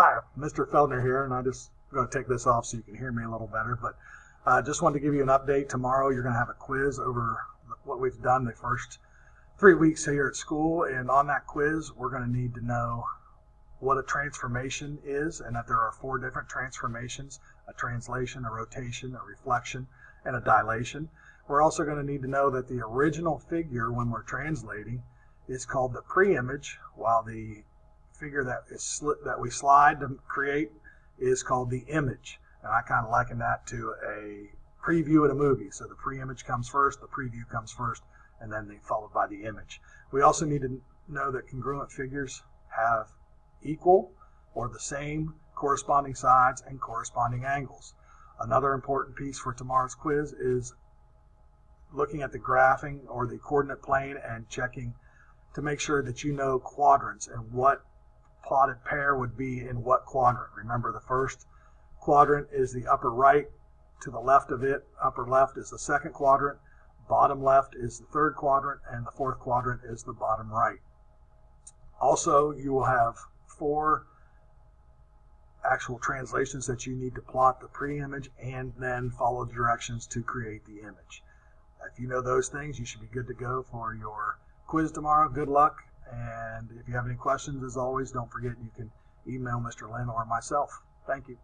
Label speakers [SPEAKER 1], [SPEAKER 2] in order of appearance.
[SPEAKER 1] Hi, Mr. Feldner here, and I'm just going to take this off so you can hear me a little better. But I just wanted to give you an update. Tomorrow you're going to have a quiz over what we've done the first 3 weeks here at school. And on that quiz, we're going to need to know what a transformation is, and that there are 4 different transformations: a translation, a rotation, a reflection, and a dilation. We're also going to need to know that the original figure when we're translating is called the pre-image, while the figure that we slide to create is called the image. And I kind of liken that to a preview of a movie. So the pre-image comes first, the preview comes first, and then followed by the image. We also need to know that congruent figures have equal or the same corresponding sides and corresponding angles. Another important piece for tomorrow's quiz is looking at the graphing or the coordinate plane and checking to make sure that you know quadrants and what plotted pair would be in what quadrant. Remember, the first quadrant is the upper right. To the left of it, upper left, is the second quadrant. Bottom left is the third quadrant, and the fourth quadrant is the bottom right. Also, you will have 4 actual translations that you need to plot the pre-image and then follow the directions to create the image. If you know those things, you should be good to go for your quiz tomorrow. Good luck. And if you have any questions, as always, don't forget you can email Mr. Lynn or myself. Thank you.